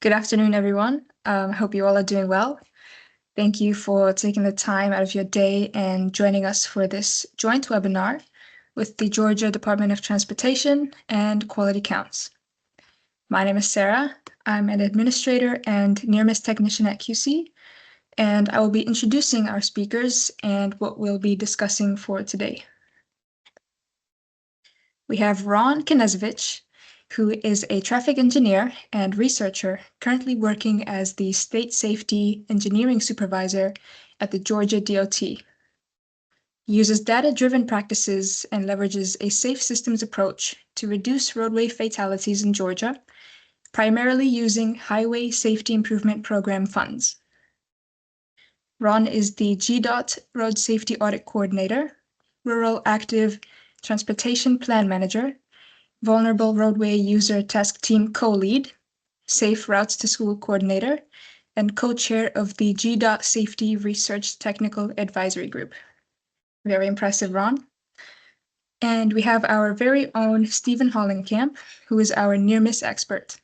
Good afternoon, everyone. I hope you all are doing well. Thank you for taking the time out of your day and joining us for this joint webinar with the Georgia Department of Transportation and Quality Counts. My name is Sarah. I'm an administrator and near-miss technician at QC, and I will be introducing our speakers and what we'll be discussing for today. We have Ron Knezevich, who is a traffic engineer and researcher currently working as the State Safety Engineering Supervisor at the Georgia DOT. He uses data-driven practices and leverages a safe systems approach to reduce roadway fatalities in Georgia, primarily using Highway Safety Improvement Program funds. Ron is the GDOT Road Safety Audit Coordinator, Rural Active Transportation Plan Manager, Vulnerable Roadway User Task Team Co-Lead, Safe Routes to School Coordinator, and co-chair of the GDOT Safety Research Technical Advisory Group. Very impressive, Ron. And we have our very own Steven Hollenkamp, who is our near-miss expert.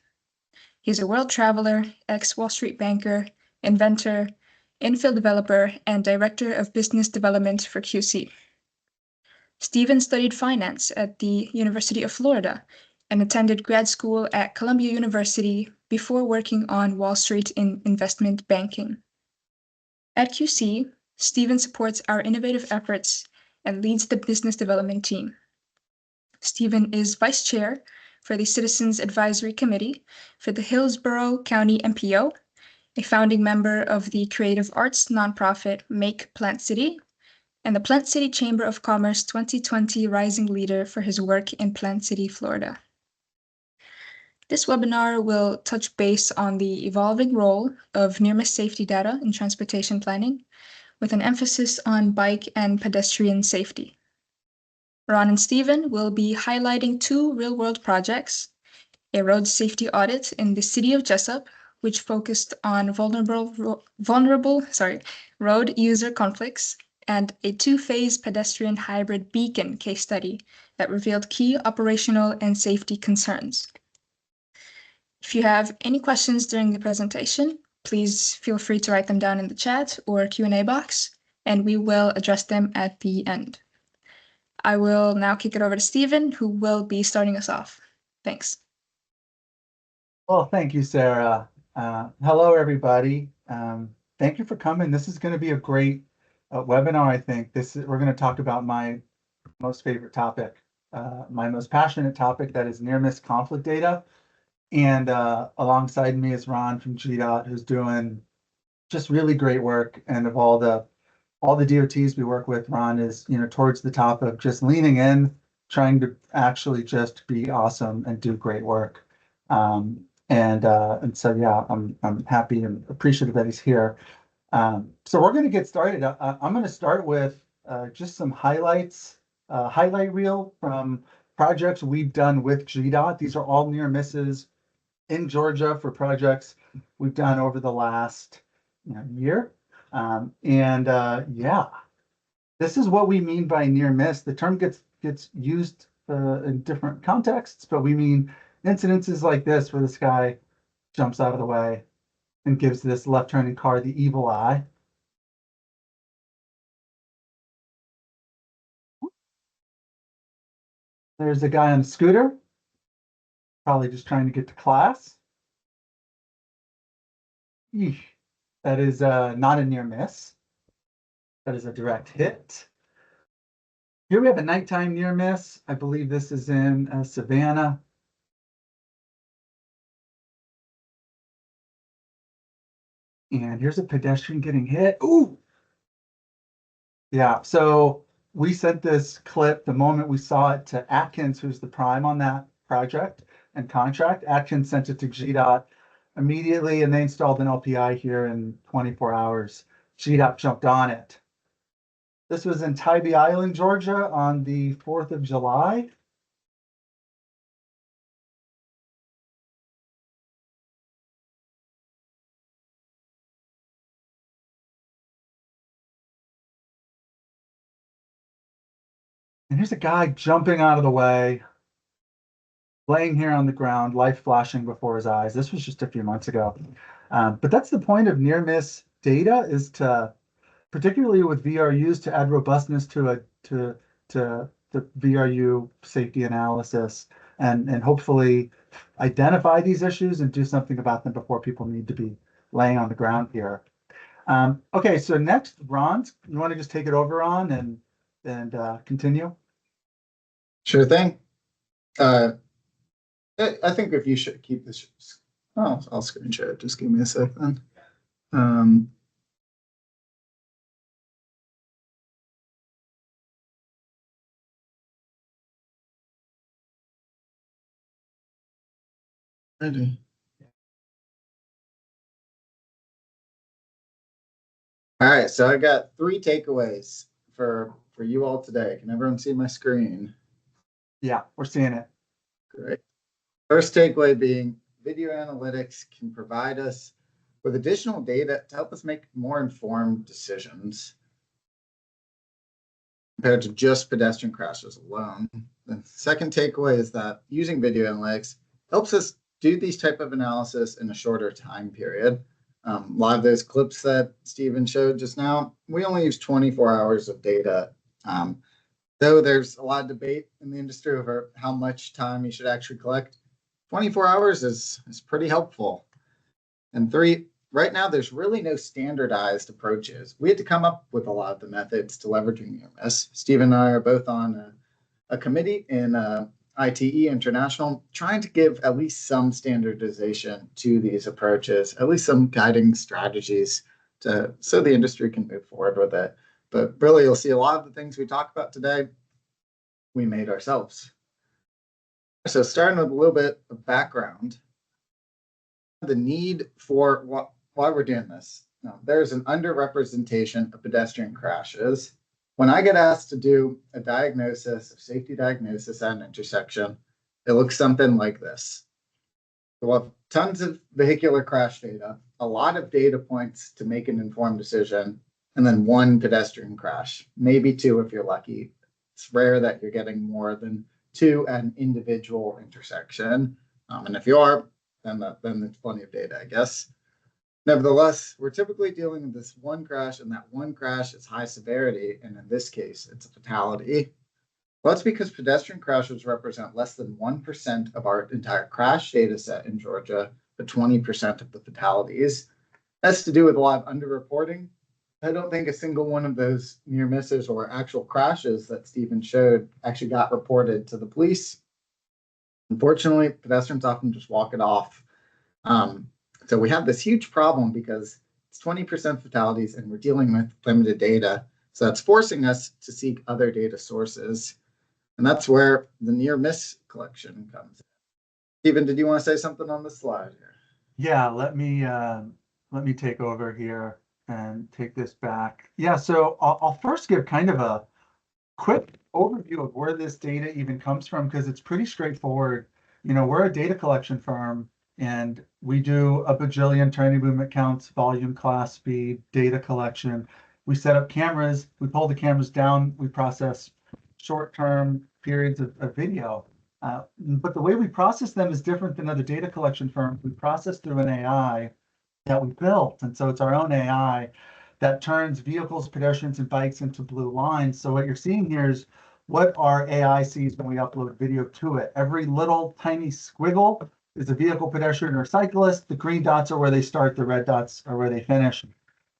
He's a world traveler, ex-Wall Street banker, inventor, infill developer, and director of business development for QC. Steven studied finance at the University of Florida and attended grad school at Columbia University before working on Wall Street in investment banking. At QC, Steven supports our innovative efforts and leads the business development team. Steven is vice chair for the Citizens Advisory Committee for the Hillsborough County MPO, a founding member of the creative arts nonprofit Make Plant City, and the Plant City Chamber of Commerce 2020 Rising Leader for his work in Plant City, Florida. This webinar will touch base on the evolving role of near-miss safety data in transportation planning, with an emphasis on bike and pedestrian safety. Ron and Steven will be highlighting two real-world projects, a road safety audit in the City of Jesup, which focused on vulnerable road user conflicts, and a two-phase pedestrian hybrid beacon case study that revealed key operational and safety concerns. If you have any questions during the presentation, please feel free to write them down in the chat or Q&A box, and we will address them at the end. I will now kick it over to Steven, who will be starting us off. Thanks. Well, thank you, Sarah. Hello, everybody. Thank you for coming. This is going to be a great webinar, I think. We're going to talk about my most favorite topic, my most passionate topic, that is near-miss conflict data. And alongside me is Ron from GDOT, who's doing just really great work. And of all the DOTs we work with, Ron is, towards the top of just leaning in, trying to actually just be awesome and do great work. And so, yeah, I'm happy and appreciative that he's here. So we're going to get started. I'm going to start with just some highlights, highlight reel from projects we've done with GDOT. These are all near misses in Georgia for projects we've done over the last year. Yeah, this is what we mean by near miss. The term gets used in different contexts, but we mean incidences like this, where this guy jumps out of the way and gives this left-turning car the evil eye. There's a guy on a scooter, probably just trying to get to class. Eesh. That is not a near miss. That is a direct hit. Here we have a nighttime near miss. I believe this is in Savannah. And here's a pedestrian getting hit. Ooh! Yeah, so we sent this clip the moment we saw it to Atkins, who's the prime on that project and contract. Atkins sent it to GDOT immediately, and they installed an LPI here in 24 hours. GDOT jumped on it. This was in Tybee Island, Georgia on the 4th of July. And here's a guy jumping out of the way. laying here on the ground, life flashing before his eyes. This was just a few months ago. But that's the point of near miss data, is to, particularly with VRUs, to add robustness to the VRU safety analysis, and hopefully identify these issues and do something about them before people need to be laying on the ground here. Okay, so next, Ron, you want to just take it over, Ron, and continue? Sure thing. I think if you should keep this, I'll screen share it. Just give me a second. Ready. All right, so I got 3 takeaways for you all today. Can everyone see my screen? Yeah, we're seeing it. Great. First takeaway being video analytics can provide us with additional data to help us make more informed decisions compared to just pedestrian crashes alone. The second takeaway is that using video analytics helps us do these type of analysis in a shorter time period. A lot of those clips that Steven showed just now, we only use 24 hours of data. Though there's a lot of debate in the industry over how much time you should actually collect, 24 hours is pretty helpful. And 3, right now, there's really no standardized approaches. We had to come up with a lot of the methods to leveraging near miss. Steven and I are both on a committee in ITE International, trying to give at least some standardization to these approaches, at least some guiding strategies so the industry can move forward with it. But really, you'll see a lot of the things we talk about today, we made ourselves. So starting with a little bit of background, the need for why we're doing this. Now, there's an underrepresentation of pedestrian crashes. When I get asked to do a diagnosis, a safety diagnosis at an intersection, it looks something like this. We'll have tons of vehicular crash data, a lot of data points to make an informed decision, and then 1 pedestrian crash, maybe 2 if you're lucky. It's rare that you're getting more than 2 at an individual intersection. And if you are, then there's plenty of data, I guess. Nevertheless, we're typically dealing with this 1 crash, and that 1 crash is high severity, and in this case, it's a fatality. Well, that's because pedestrian crashes represent less than 1% of our entire crash data set in Georgia, but 20% of the fatalities. That's to do with a lot of underreporting. I don't think a single one of those near misses or actual crashes that Steven showed actually got reported to the police. Unfortunately, pedestrians often just walk it off. So we have this huge problem because it's 20% fatalities and we're dealing with limited data. So that's forcing us to seek other data sources. And that's where the near miss collection comes in. Steven, did you want to say something on this slide here? Yeah, let me take over here and take this back. Yeah, so I'll first give kind of a quick overview of where this data even comes from, because it's pretty straightforward. You know, we're a data collection firm, and we do a bajillion turning movement counts, volume, class, speed, data collection. We set up cameras, we pull the cameras down, we process short-term periods of video. But the way we process them is different than other data collection firms. We process through an AI that we built. And so it's our own AI that turns vehicles, pedestrians, and bikes into blue lines. So what you're seeing here is what our AI sees when we upload video to it. Every little tiny squiggle is a vehicle, pedestrian, or cyclist. The green dots are where they start, the red dots are where they finish.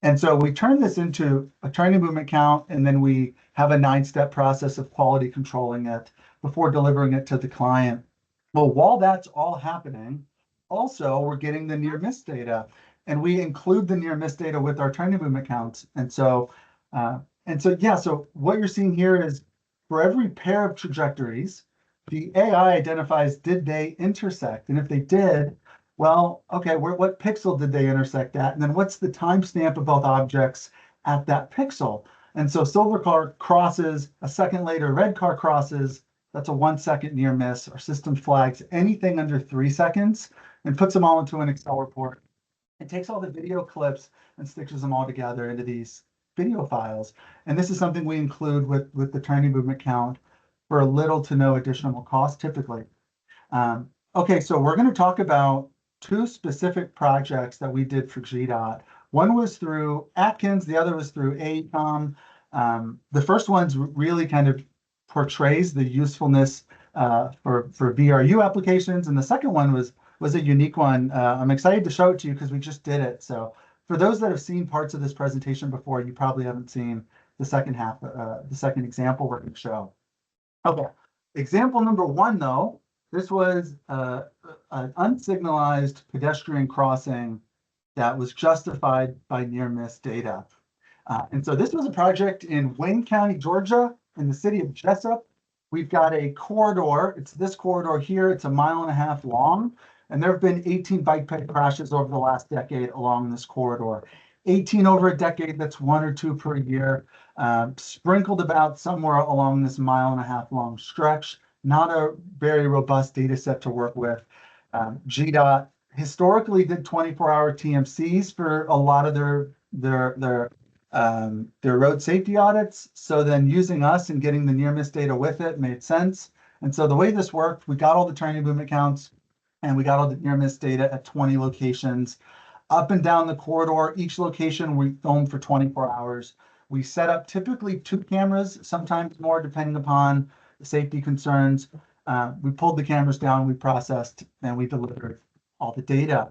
And so we turn this into a turning movement count, and then we have a 9-step process of quality controlling it before delivering it to the client. Well, while that's all happening, also we're getting the near miss data, and we include the near miss data with our turning movement counts. So what you're seeing here is for every pair of trajectories, the AI identifies, did they intersect? And if they did, well, okay, what pixel did they intersect at? And then what's the timestamp of both objects at that pixel? And so silver car crosses, a second later, red car crosses, that's a 1 second near miss. Our system flags anything under 3 seconds and puts them all into an Excel report. It takes all the video clips and stitches them all together into these video files. And this is something we include with the turning movement count for little to no additional cost typically. Okay, so we're going to talk about two specific projects that we did for GDOT. One was through Atkins, the other was through AECOM. The first one's really kind of portrays the usefulness for VRU applications, and the second one was a unique one. I'm excited to show it to you because we just did it. So for those that have seen parts of this presentation before, you probably haven't seen the second half, the second example we're going to show. Okay, example number one, though, this was an unsignalized pedestrian crossing that was justified by near-miss data. And so this was a project in Wayne County, Georgia, in the city of Jesup. We've got a corridor. It's this corridor here. It's 1.5 miles long. And there have been 18 bike ped crashes over the last decade along this corridor. 18 over a decade, that's 1 or 2 per year, sprinkled about somewhere along this 1.5 mile long stretch. Not a very robust data set to work with. GDOT historically did 24-hour TMCs for a lot of their road safety audits. So then using us and getting the near miss data with it made sense. And so the way this worked, we got all the turning movement counts and we got all the near miss data at 20 locations. Up and down the corridor, each location we filmed for 24 hours. We set up typically 2 cameras, sometimes more depending upon the safety concerns. We pulled the cameras down, we processed, and we delivered all the data.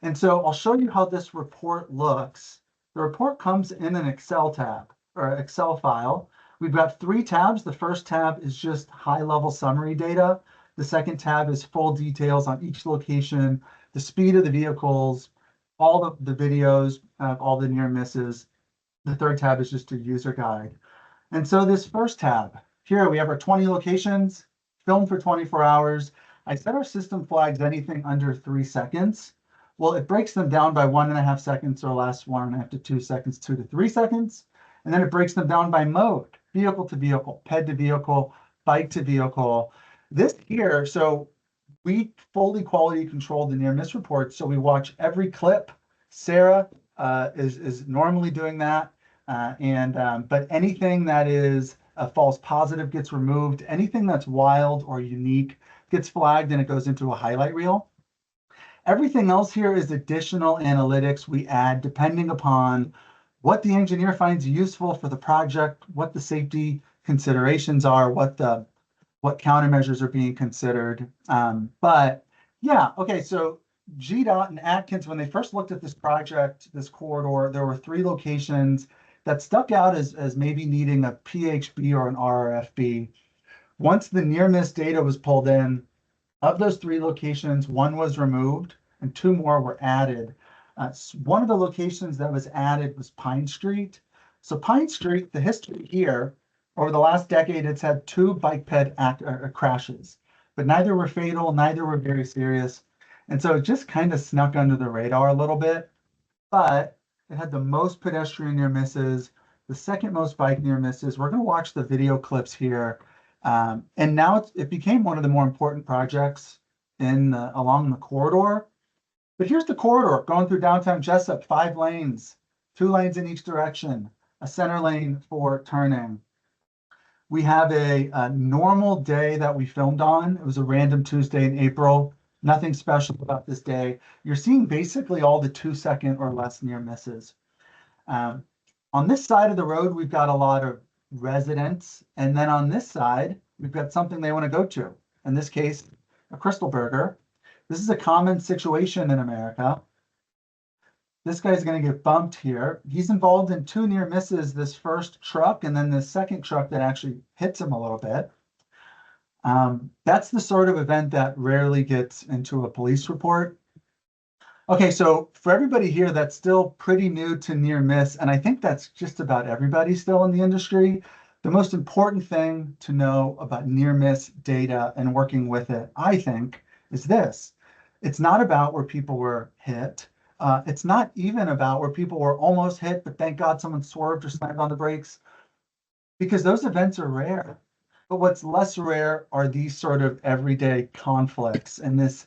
And so I'll show you how this report looks. The report comes in an Excel tab or Excel file. We've got 3 tabs. The first tab is just high-level summary data. The second tab is full details on each location, the speed of the vehicles, all the videos, all the near misses. The third tab is just a user guide. And so this first tab, here we have our 20 locations, filmed for 24 hours. I set our system flags anything under 3 seconds. Well, it breaks them down by 1.5 seconds or less, 1.5 to 2 seconds, 2 to 3 seconds. And then it breaks them down by mode, vehicle to vehicle, ped to vehicle, bike to vehicle. This here, so we fully quality controlled the near miss report. So we watch every clip. Sarah is normally doing that. But anything that is a false positive gets removed. Anything that's wild or unique gets flagged and it goes into a highlight reel. Everything else here is additional analytics we add depending upon what the engineer finds useful for the project, what the safety considerations are, what countermeasures are being considered. But yeah, okay, so GDOT and Atkins, when they first looked at this project, this corridor, there were 3 locations that stuck out as maybe needing a PHB or an RRFB. Once the near miss data was pulled in, of those 3 locations, 1 was removed and 2 more were added. One of the locations that was added was Pine Street. So Pine Street, the history here, over the last decade, it's had 2 bike ped crashes, but neither were fatal, neither were very serious. And so it just kind of snuck under the radar a little bit, but it had the most pedestrian near misses, the second most bike near misses. We're going to watch the video clips here. And now it became one of the more important projects along the corridor. But here's the corridor going through downtown Jesup, 5 lanes, 2 lanes in each direction, a center lane for turning. We have a normal day that we filmed on. It was a random Tuesday in April. Nothing special about this day. You're seeing basically all the 2-second or less near misses. On this side of the road, we've got a lot of residents. And then on this side, we've got something they want to go to. In this case, a Crystal Burger. This is a common situation in America. This guy's going to get bumped here. He's involved in 2 near misses, this first truck and then the second truck that actually hits him a little bit. That's the sort of event that rarely gets into a police report. Okay, so for everybody here that's still pretty new to near miss, and I think that's just about everybody still in the industry, the most important thing to know about near miss data and working with it, I think, is this. It's not about where people were hit. It's not even about where people were almost hit, but thank God someone swerved or slammed on the brakes, because those events are rare. But what's less rare are these sort of everyday conflicts. And this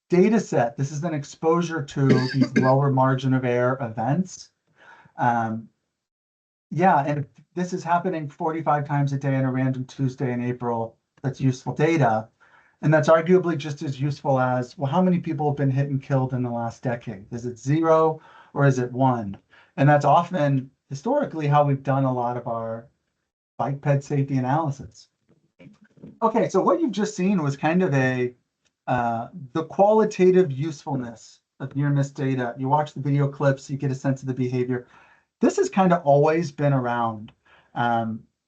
data set, this is an exposure to these lower margin of error events. Yeah, and if this is happening 45 times a day on a random Tuesday in April, that's useful data. And that's arguably just as useful as, well, how many people have been hit and killed in the last decade? Is it 0 or is it 1? And that's often historically how we've done a lot of our bike ped safety analysis. Okay, so what you've just seen was kind of the qualitative usefulness of near-miss data. You watch the video clips, you get a sense of the behavior. This has kind of always been around.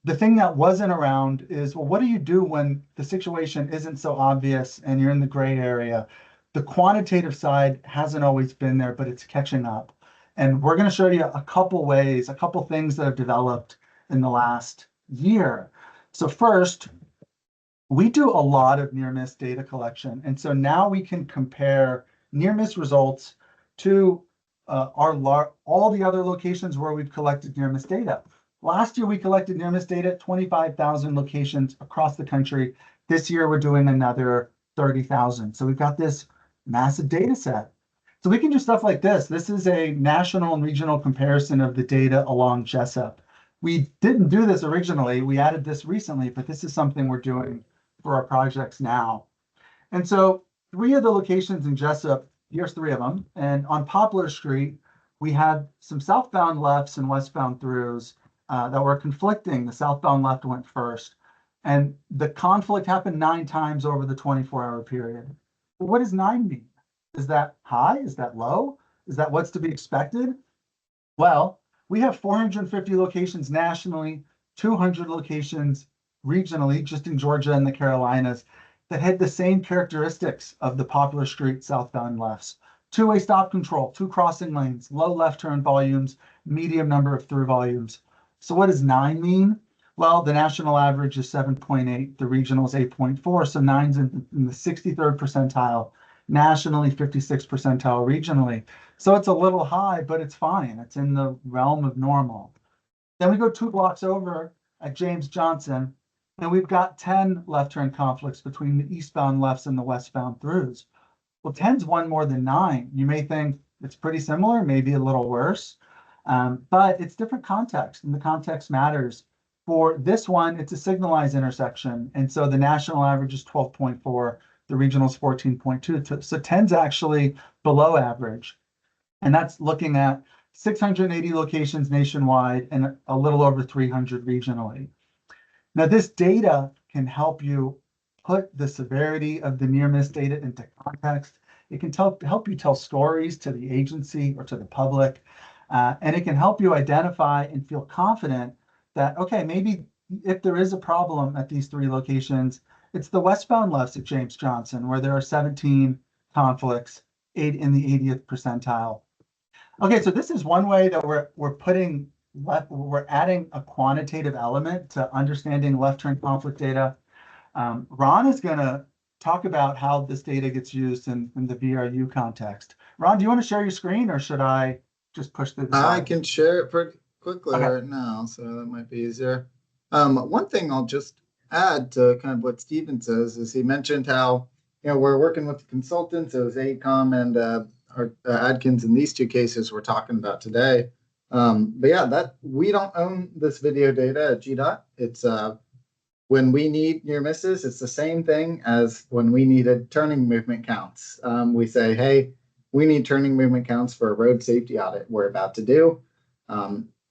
The thing that wasn't around is, well, what do you do when the situation isn't so obvious and you're in the gray area? The quantitative side hasn't always been there, but it's catching up. And we're going to show you a couple ways, a couple things that have developed in the last year. So first, we do a lot of near-miss data collection. And so now we can compare near-miss results to all the other locations where we've collected near-miss data. Last year, we collected near-miss data at 25,000 locations across the country. This year, we're doing another 30,000. So we've got this massive data set. So we can do stuff like this. This is a national and regional comparison of the data along Jesup. We didn't do this originally. We added this recently, but this is something we're doing for our projects now. And so 3 of the locations in Jesup, here's 3 of them. And on Poplar Street, we had some southbound lefts and westbound throughs that were conflicting. The southbound left went first. And the conflict happened 9 times over the 24-hour period. Well, what does 9 mean? Is that high? Is that low? Is that what's to be expected? Well, we have 450 locations nationally, 200 locations regionally, just in Georgia and the Carolinas, that had the same characteristics of the Poplar Street southbound lefts. 2-way stop control, 2 crossing lanes, low left turn volumes, medium number of through volumes. So what does 9 mean? Well, the national average is 7.8, the regional is 8.4, so 9's in the 63rd percentile, nationally 56th percentile regionally. So it's a little high, but it's fine. It's in the realm of normal. Then we go 2 blocks over at James Johnson, and we've got 10 left turn conflicts between the eastbound lefts and the westbound throughs. Well, 10's 1 more than 9. You may think it's pretty similar, maybe a little worse, but it's different context, and the context matters. For this one, it's a signalized intersection, and so the national average is 12.4, the regional is 14.2, so 10's actually below average. And that's looking at 680 locations nationwide and a little over 300 regionally. Now, this data can help you put the severity of the near-miss data into context. It can help you tell stories to the agency or to the public, and it can help you identify and feel confident that, okay, maybe if there is a problem at these 3 locations, it's the westbound lefts at James Johnson, where there are 17 conflicts, 8 in the 80th percentile. Okay, so this is one way that we're adding a quantitative element to understanding left turn conflict data. Ron is going to talk about how this data gets used in the VRU context. Ron, do you want to share your screen, or should I just push through the slides? I can share it pretty quickly Okay. right now, so that might be easier. One thing I'll just add to kind of what Steven says is he mentioned how, we're working with the consultants. It was AECOM and our Adkins in these 2 cases we're talking about today. But yeah, that we don't own this video data at GDOT. It's when we need near misses, it's the same thing as when we needed turning movement counts. We say, hey, we need turning movement counts for a road safety audit we're about to do.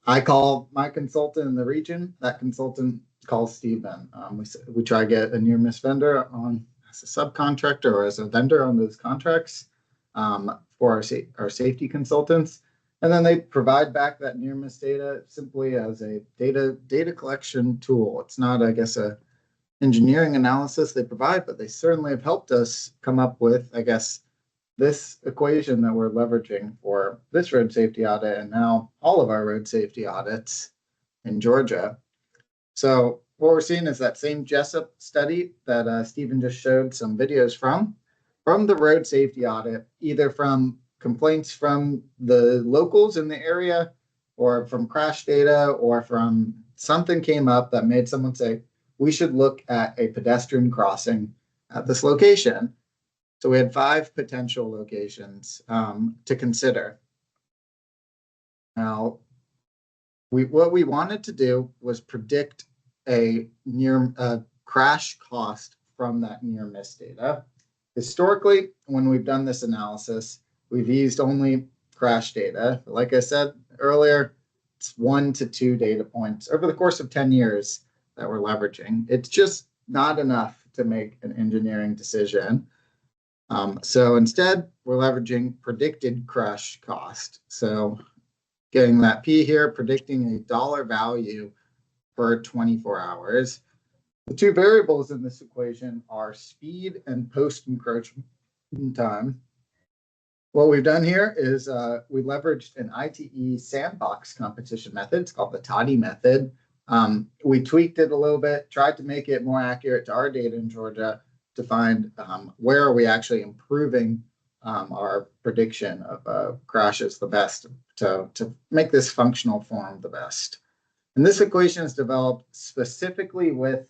I call my consultant in the region. That consultant calls Steven. We try to get a near miss vendor on as a subcontractor or as a vendor on those contracts for our safety consultants. And then they provide back that near miss data simply as a data collection tool. It's not, I guess, a engineering analysis they provide, but they certainly have helped us come up with, I guess, this equation that we're leveraging for this road safety audit and now all of our road safety audits in Georgia. So what we're seeing is that same Jesup study that Steven just showed some videos from the road safety audit, either from complaints from the locals in the area or from crash data or from something came up that made someone say, we should look at a pedestrian crossing at this location. So we had 5 potential locations to consider. Now, what we wanted to do was predict a near crash cost from that near miss data. Historically, when we've done this analysis, we've used only crash data. Like I said earlier, it's 1 to 2 data points over the course of 10 years that we're leveraging. It's just not enough to make an engineering decision. So instead, we're leveraging predicted crash cost. So getting that P here, predicting a dollar value per 24 hours. The two variables in this equation are speed and post-encroachment time. What we've done here is we leveraged an ITE sandbox competition method. It's called the TODDY method. We tweaked it a little bit, tried to make it more accurate to our data in Georgia to find where are we actually improving our prediction of crashes the best to make this functional form the best. And this equation is developed specifically with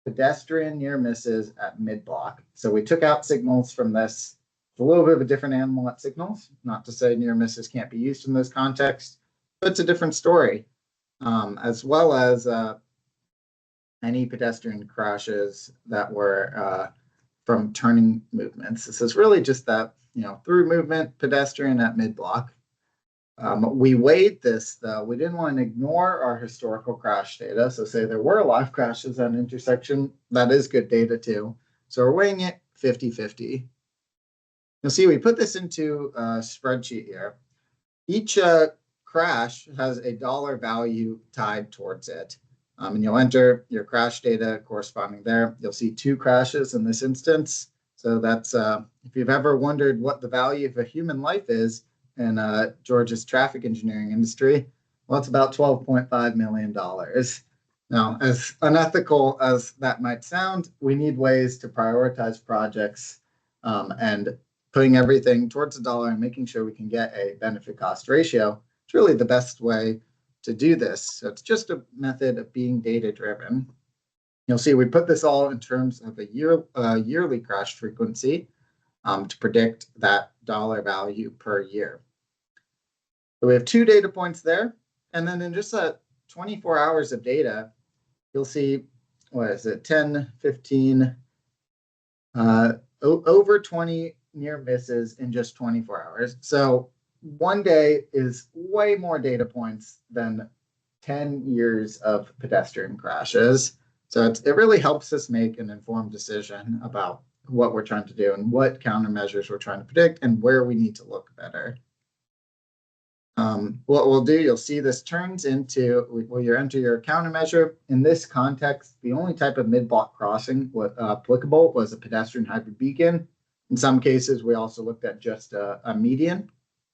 pedestrian near misses at mid-block. So we took out signals from this. It's a little bit of a different animal at signals, not to say near misses can't be used in those contexts, but it's a different story, as well as any pedestrian crashes that were from turning movements. This is really just that, through movement, pedestrian at mid-block. We weighed this, though. We didn't want to ignore our historical crash data. So say there were live crashes at an intersection, that is good data too. So we're weighing it 50-50. You'll see we put this into a spreadsheet here. Each crash has a dollar value tied towards it. And you'll enter your crash data corresponding there. You'll see 2 crashes in this instance. So that's, if you've ever wondered what the value of a human life is in Georgia's traffic engineering industry, well, it's about $12.5 million. Now, as unethical as that might sound, we need ways to prioritize projects and putting everything towards the dollar and making sure we can get a benefit cost ratio. It's really the best way to do this. So it's just a method of being data driven. You'll see we put this all in terms of a yearly crash frequency to predict that dollar value per year. So we have 2 data points there. And then in just 24 hours of data, you'll see, what is it, 10, 15, over 20 near misses in just 24 hours. So one day is way more data points than 10 years of pedestrian crashes. So it really helps us make an informed decision about what we're trying to do and what countermeasures we're trying to predict and where we need to look better. What we'll do, you'll see this turns into, well, you enter your countermeasure. In this context, the only type of mid-block crossing applicable was a pedestrian hybrid beacon. In some cases, we also looked at just a median.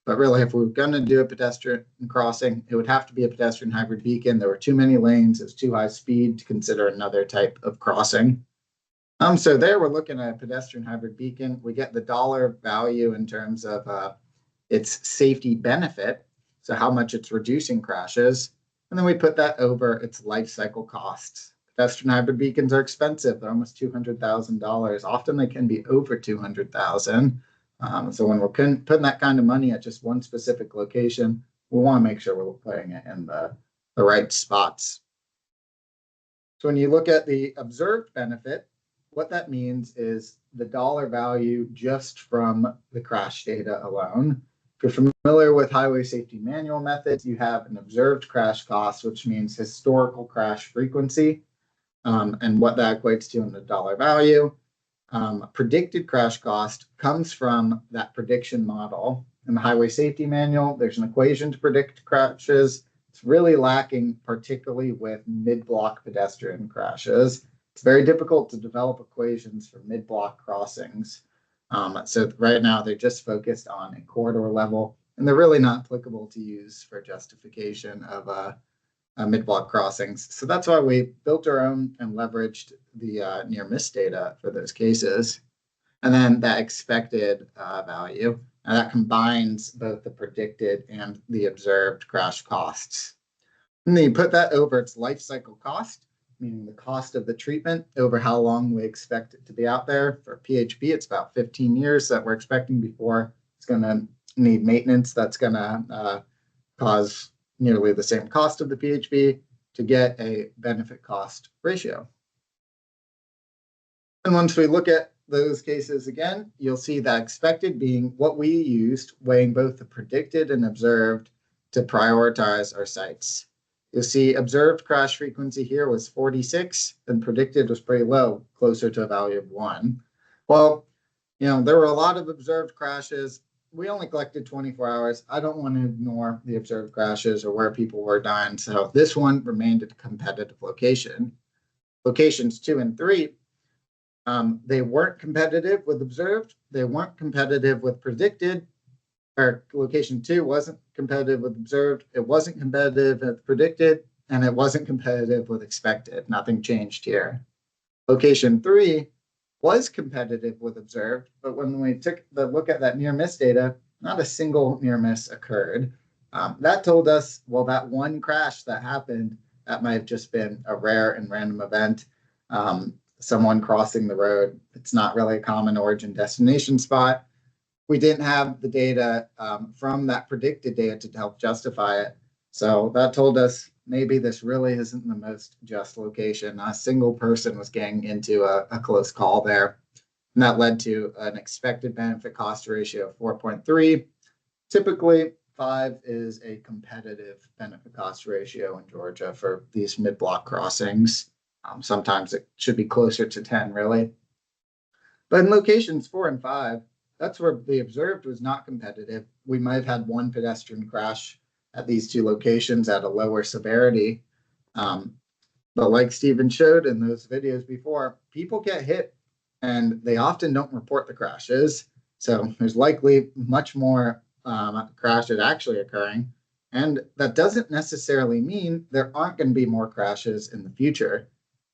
But really, if we were going to do a pedestrian crossing, it would have to be a pedestrian hybrid beacon. There were too many lanes. It was too high speed to consider another type of crossing. So there we're looking at a pedestrian hybrid beacon. We get the dollar value in terms of its safety benefit, so how much it's reducing crashes. And then we put that over its life cycle costs. Pedestrian hybrid beacons are expensive. They're almost $200,000. Often they can be over $200,000. So when we're putting that kind of money at just one specific location, we want to make sure we're putting it in the right spots. So when you look at the observed benefit, what that means is the dollar value just from the crash data alone. If you're familiar with highway safety manual methods, you have an observed crash cost, which means historical crash frequency, and what that equates to in the dollar value. Predicted crash cost comes from that prediction model. In the highway safety manual, there's an equation to predict crashes. It's really lacking, particularly with mid-block pedestrian crashes. It's very difficult to develop equations for mid-block crossings. So right now they're just focused on a corridor level, and they're really not applicable to use for justification of mid-block crossings. So that's why we built our own and leveraged the near miss data for those cases. And then that expected value, and that combines both the predicted and the observed crash costs. And then you put that over its life cycle cost, meaning the cost of the treatment over how long we expect it to be out there. For PHB, it's about 15 years that we're expecting before it's going to need maintenance. That's going to cause nearly the same cost of the PHB to get a benefit cost ratio. And once we look at those cases again, you'll see that expected being what we used, weighing both the predicted and observed to prioritize our sites. You'll see observed crash frequency here was 46 and predicted was pretty low, closer to a value of 1. Well, there were a lot of observed crashes. We only collected 24 hours. I don't want to ignore the observed crashes or where people were dying. So this one remained a competitive location. Locations 2 and 3, they weren't competitive with observed. They weren't competitive with predicted. Or location 2 wasn't competitive with observed. It wasn't competitive with predicted, and it wasn't competitive with expected. Nothing changed here. Location 3 was competitive with observed, but when we took the look at that near miss data, not a single near miss occurred. That told us, well, that one crash that happened, that might have just been a rare and random event. Someone crossing the road. It's not really a common origin destination spot. We didn't have the data from that predicted data to help justify it. So that told us maybe this really isn't the most just location. Not a single person was getting into a close call there. And that led to an expected benefit cost ratio of 4.3. Typically, 5 is a competitive benefit cost ratio in Georgia for these mid-block crossings. Sometimes it should be closer to 10, really. But in locations 4 and 5, that's where the observed was not competitive. We might have had one pedestrian crash at these two locations at a lower severity. But like Steven showed in those videos before, people get hit and they often don't report the crashes. So there's likely much more crashes actually occurring. And that doesn't necessarily mean there aren't going to be more crashes in the future.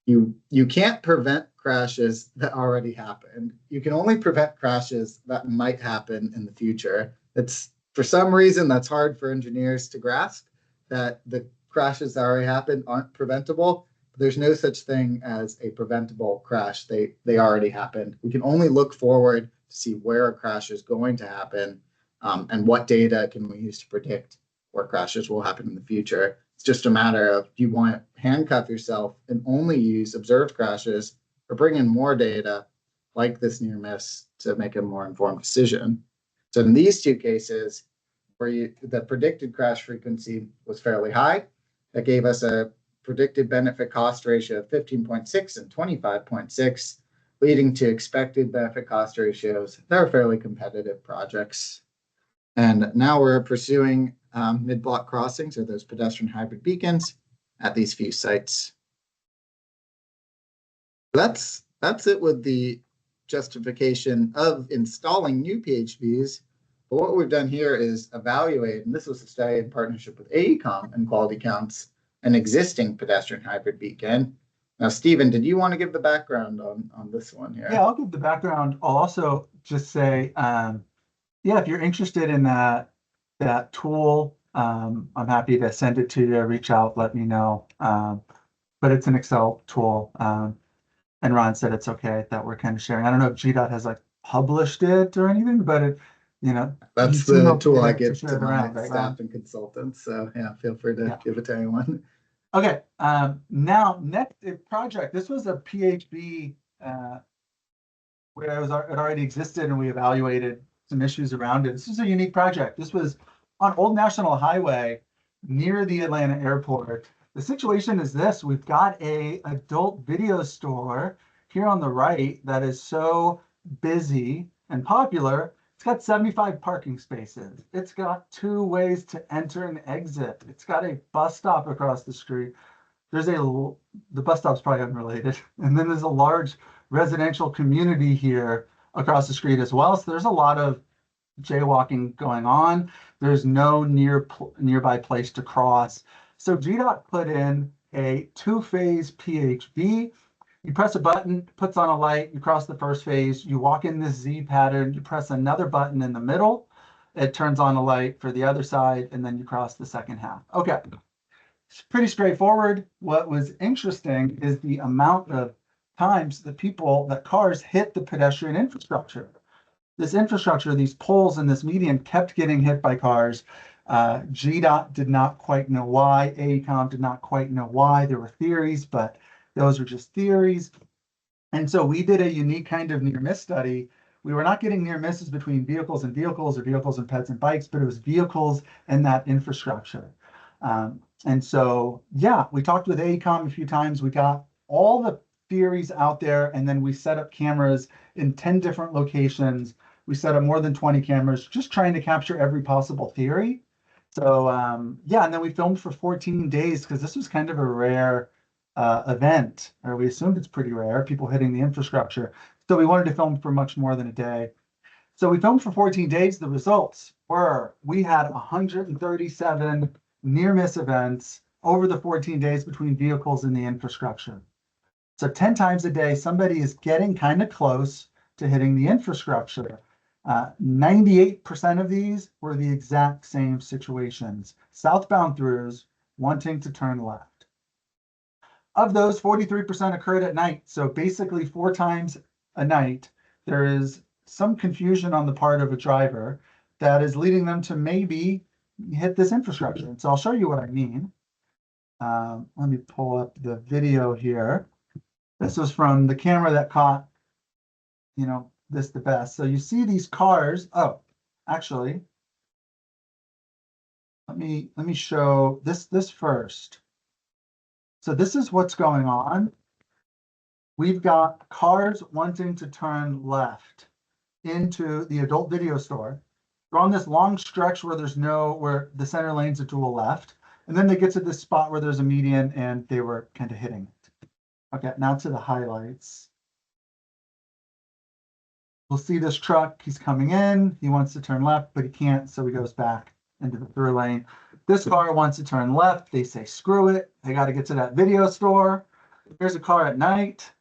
You can't prevent crashes that already happened. You can only prevent crashes that might happen in the future. It's for some reason that's hard for engineers to grasp, that the crashes that already happened aren't preventable. There's no such thing as a preventable crash. They already happened. We can only look forward to see where a crash is going to happen, and what data can we use to predict where crashes will happen in the future. It's just a matter of, do you want to handcuff yourself and only use observed crashes, or bring in more data like this near miss to make a more informed decision? So in these two cases, where the predicted crash frequency was fairly high, that gave us a predicted benefit cost ratio of 15.6 and 25.6, leading to expected benefit cost ratios that are fairly competitive projects. And now we're pursuing mid-block crossings, or those pedestrian hybrid beacons, at these few sites. That's it with the justification of installing new PHBs. But what we've done here is evaluate, and this was a study in partnership with AECOM and Quality Counts, an existing pedestrian hybrid beacon. Now, Steven, did you want to give the background on this one here? Yeah, I'll give the background. I'll also just say, yeah, if you're interested in that tool, I'm happy to send it to you. Reach out, let me know. But it's an Excel tool, and Ron said it's okay that we're kind of sharing. I don't know if GDOT has like published it or anything, but it, that's the tool I give to my around, right, staff and consultants. So yeah, feel free to give it to anyone. Okay, now next project. This was a PHB where it already existed, and we evaluated some issues around it. This is a unique project. This was on Old National Highway near the Atlanta airport. The situation is this: we've got a adult video store here on the right that is so busy and popular. It's got 75 parking spaces. It's got 2 ways to enter and exit. It's got a bus stop across the street. The bus stop's probably unrelated. And then there's a large residential community here across the street as well. So there's a lot of jaywalking going on. There's no nearby place to cross. So GDOT put in a 2-phase PHB. You press a button, puts on a light, you cross the first phase, you walk in this Z pattern, you press another button in the middle, it turns on a light for the other side, and then you cross the second half. Okay, it's pretty straightforward. What was interesting is the amount of times that cars hit the pedestrian infrastructure. This infrastructure, these poles and this median kept getting hit by cars. GDOT did not quite know why. AECOM did not quite know why. There were theories, but those are just theories. And so we did a unique kind of near miss study. We were not getting near misses between vehicles and vehicles or vehicles and pets and bikes, but it was vehicles and that infrastructure. And so, yeah, we talked with AECOM a few times. We got all the theories out there, and then we set up cameras in 10 different locations. We set up more than 20 cameras, just trying to capture every possible theory. So, yeah, and then we filmed for 14 days because this was kind of a rare event, or we assumed it's pretty rare, people hitting the infrastructure. So we wanted to film for much more than a day. So we filmed for 14 days. The results were we had 137 near miss events over the 14 days between vehicles and the infrastructure. So 10 times a day, somebody is getting kind of close to hitting the infrastructure. 98% of these were the exact same situations. Southbound throughs wanting to turn left. Of those, 43% occurred at night. So basically 4 times a night, there is some confusion on the part of a driver that is leading them to maybe hit this infrastructure. And so I'll show you what I mean. Let me pull up the video here. This was from the camera that caught, this the best. So you see these cars. Oh, actually, let me show this first. So this is what's going on. We've got cars wanting to turn left into the adult video store. They're on this long stretch where where the center lanes are to a left. And then they get to this spot where there's a median and they were kind of hitting it. Okay, now to the highlights. We'll see this truck, he's coming in, he wants to turn left, but he can't, so he goes back into the through lane. This car wants to turn left, they say, screw it, they got to get to that video store. Here's a car at night,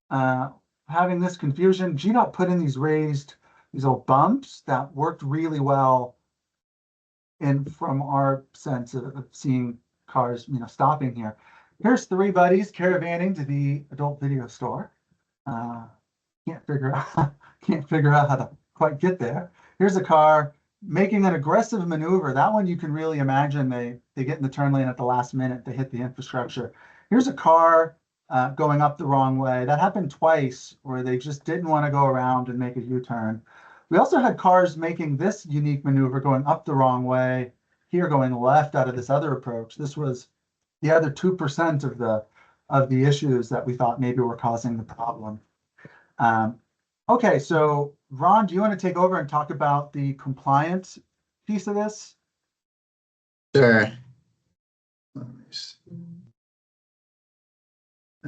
having this confusion. GDOT put in these old bumps that worked really well from our sense of seeing cars, stopping here. Here's 3 buddies caravanning to the adult video store. Can't figure out how to quite get there. Here's a car making an aggressive maneuver. That one you can really imagine they get in the turn lane at the last minute, they hit the infrastructure. Here's a car going up the wrong way. That happened twice where they just didn't want to go around and make a U-turn. We also had cars making this unique maneuver going up the wrong way, here going left out of this other approach. This was the other 2% of the issues that we thought maybe were causing the problem. Okay, so Ron, do you want to take over and talk about the compliance piece of this? Sure.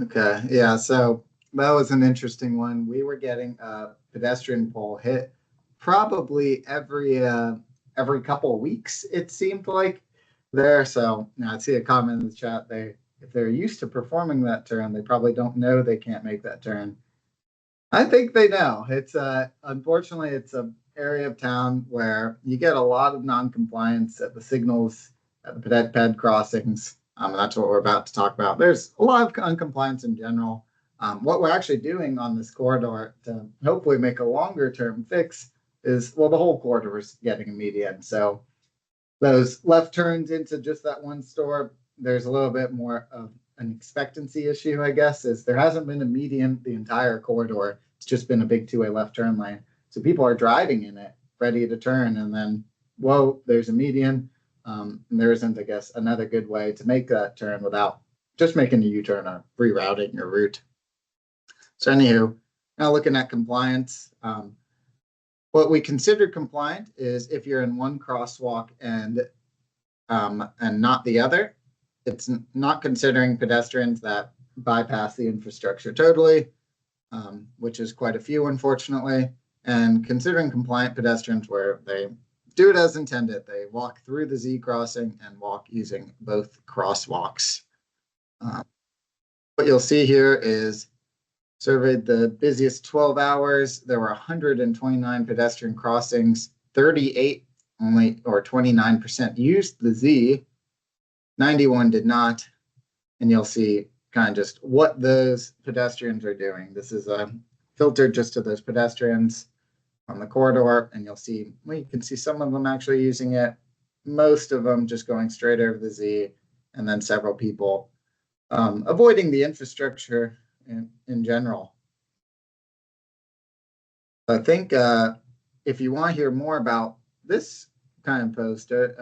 Okay, yeah, so that was an interesting one. We were getting a pedestrian pole hit probably every couple of weeks, it seemed like there. So now I see a comment in the chat. If they're used to performing that turn, they probably don't know they can't make that turn. I think they know. It's unfortunately it's an area of town where you get a lot of non-compliance at the signals, at the ped crossings. That's what we're about to talk about. There's a lot of non-compliance in general. What we're actually doing on this corridor to hopefully make a longer term fix is, well, the whole corridor is getting a median. So those left turns into just that one store, there's a little bit more of an expectancy issue, I guess, is there hasn't been a median the entire corridor. It's just been a big 2-way left turn lane. So people are driving in it, ready to turn, and then, whoa, there's a median. And there isn't, I guess, another good way to make that turn without just making a U-turn or rerouting your route. So anywho, now looking at compliance, what we consider compliant is if you're in one crosswalk and not the other. It's not considering pedestrians that bypass the infrastructure totally, which is quite a few, unfortunately, and considering compliant pedestrians where they do it as intended. They walk through the Z crossing and walk using both crosswalks. What you'll see here is surveyed the busiest 12 hours. There were 129 pedestrian crossings, 38 only, or 29% used the Z. 91 did not, and you'll see kind of just what those pedestrians are doing. This is filtered just to those pedestrians on the corridor, and you'll see, well, you can see some of them actually using it, most of them just going straight over the Z, and then several people avoiding the infrastructure in general. I think if you want to hear more about this kind of poster,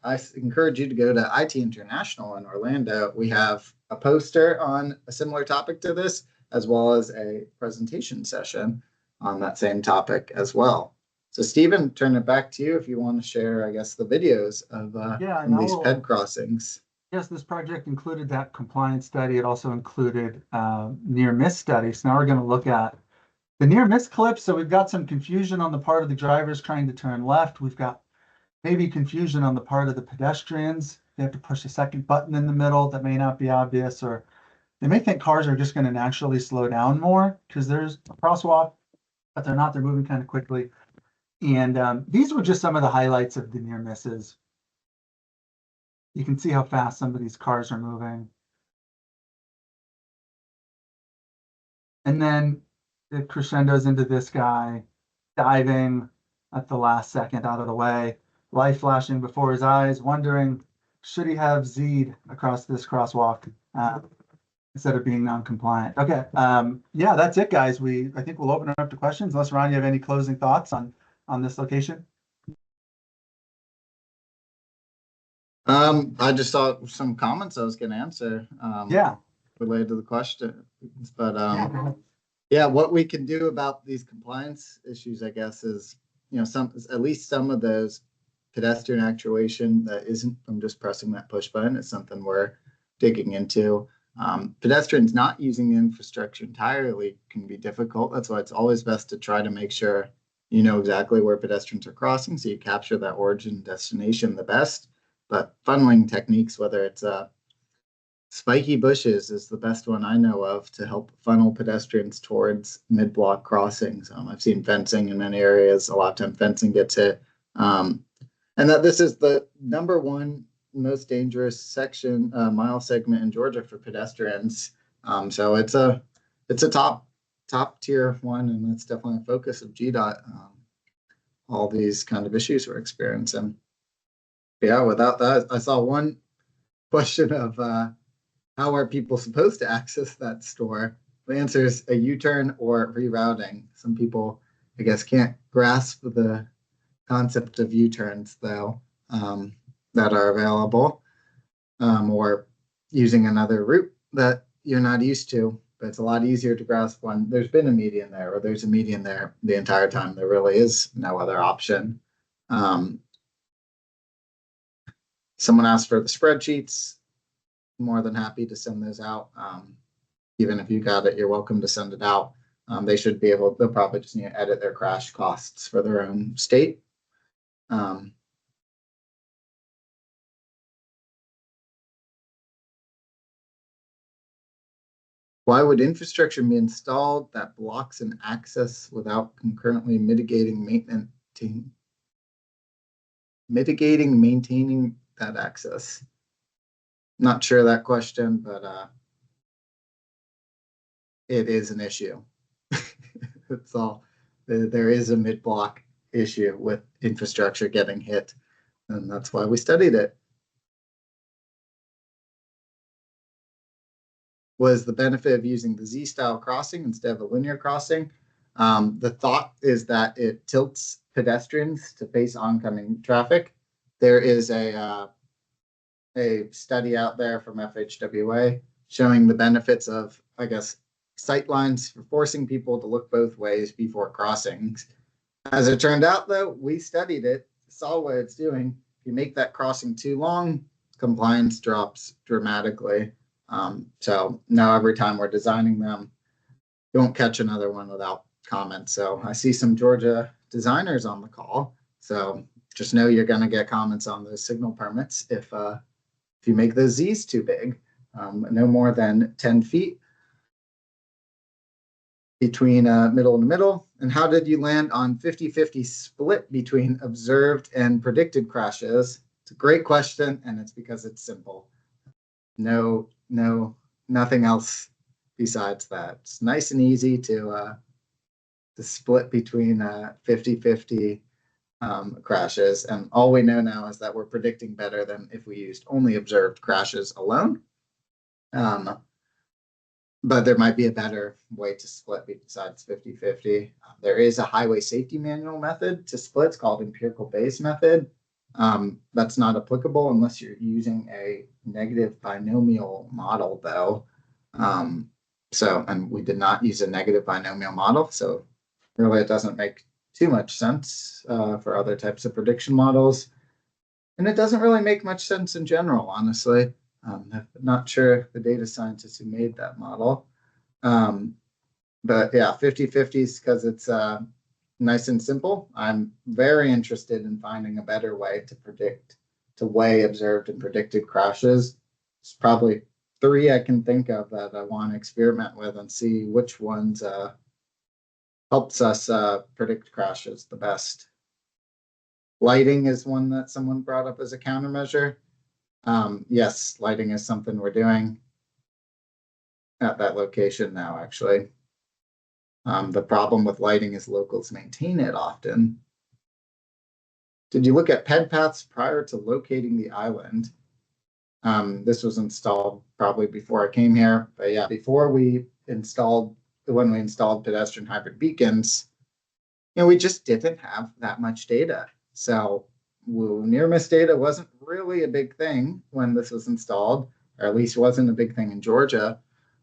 I encourage you to go to IT International in Orlando. We have a poster on a similar topic to this, as well as a presentation session on that same topic as well. So Stephen, turn it back to you if you want to share, I guess, the videos of some of these PED crossings. Yes, this project included that compliance study. It also included near miss studies. Now we're going to look at the near miss clip. So we've got some confusion on the part of the drivers trying to turn left. We've got maybe confusion on the part of the pedestrians. They have to push a second button in the middle that may not be obvious, or they may think cars are just going to naturally slow down more because there's a crosswalk, but they're not. They're moving kind of quickly. And these were just some of the highlights of the near misses. You can see how fast some of these cars are moving. And then it crescendos into this guy diving at the last second out of the way, light flashing before his eyes, wondering, should he have Z'd across this crosswalk instead of being non-compliant? Okay, yeah, that's it, guys. I think we'll open it up to questions, unless, Ron, you have any closing thoughts on this location? I just saw some comments I was going to answer. Yeah. Related to the question, but yeah, what we can do about these compliance issues, I guess, is at least some of those pedestrian actuation that isn't from just pressing that push button. It's something we're digging into. Pedestrians not using the infrastructure entirely can be difficult. That's why it's always best to try to make sure you know exactly where pedestrians are crossing, so you capture that origin destination the best. But funneling techniques, whether it's spiky bushes is the best one I know of to help funnel pedestrians towards mid-block crossings. I've seen fencing in many areas. A lot of time fencing gets hit. And that this is the #1 most dangerous section, mile segment in Georgia for pedestrians. So it's a top tier one, and it's definitely a focus of GDOT. All these kind of issues we're experiencing. Yeah, without that, I saw one question of how are people supposed to access that store? The answer is a U-turn or rerouting. Some people, I guess, can't grasp the concept of U-turns, though, that are available, or using another route that you're not used to. But it's a lot easier to grasp when there's been a median there, or there's a median there the entire time. There really is no other option. Someone asked for the spreadsheets. More than happy to send those out. Even if you got it, you're welcome to send it out. They should be able, they'll probably just need to edit their crash costs for their own state. Why would infrastructure be installed that blocks an access without concurrently maintaining that access? Not sure that question, but it is an issue. It's all. There is a mid-block issue with infrastructure getting hit, and that's why we studied it. Was the benefit of using the Z-style crossing instead of a linear crossing? The thought is that it tilts pedestrians to face oncoming traffic. There is a study out there from FHWA showing the benefits of, I guess, sight lines for forcing people to look both ways before crossings. As it turned out, though, we studied it, saw what it's doing. If you make that crossing too long, compliance drops dramatically. So now every time we're designing them, you won't catch another one without comments. So I see some Georgia designers on the call. So just know you're going to get comments on those signal permits if you make those Z's too big. No more than 10 feet between middle and middle. And how did you land on 50-50 split between observed and predicted crashes? It's a great question, and it's because it's simple. Nothing else besides that. It's nice and easy to split between 50-50 crashes. And all we know now is that we're predicting better than if we used only observed crashes alone. but there might be a better way to split besides 50-50. There is a highway safety manual method to split. It's called empirical Bayes method. That's not applicable unless you're using a negative binomial model, though. And we did not use a negative binomial model, so really it doesn't make too much sense for other types of prediction models. And it doesn't really make much sense in general, honestly. I'm not sure the data scientists who made that model. But yeah, 50-50s because it's nice and simple. I'm very interested in finding a better way to weigh observed and predicted crashes. It's probably 3 I can think of that I want to experiment with and see which ones helps us predict crashes the best. Lighting is one that someone brought up as a countermeasure. Yes, lighting is something we're doing at that location now, actually. The problem with lighting is locals maintain it often. Did you look at ped paths prior to locating the island? This was installed probably before I came here, but yeah, before when we installed pedestrian hybrid beacons, we just didn't have that much data. So near miss data wasn't really a big thing when this was installed, or at least wasn't a big thing in Georgia.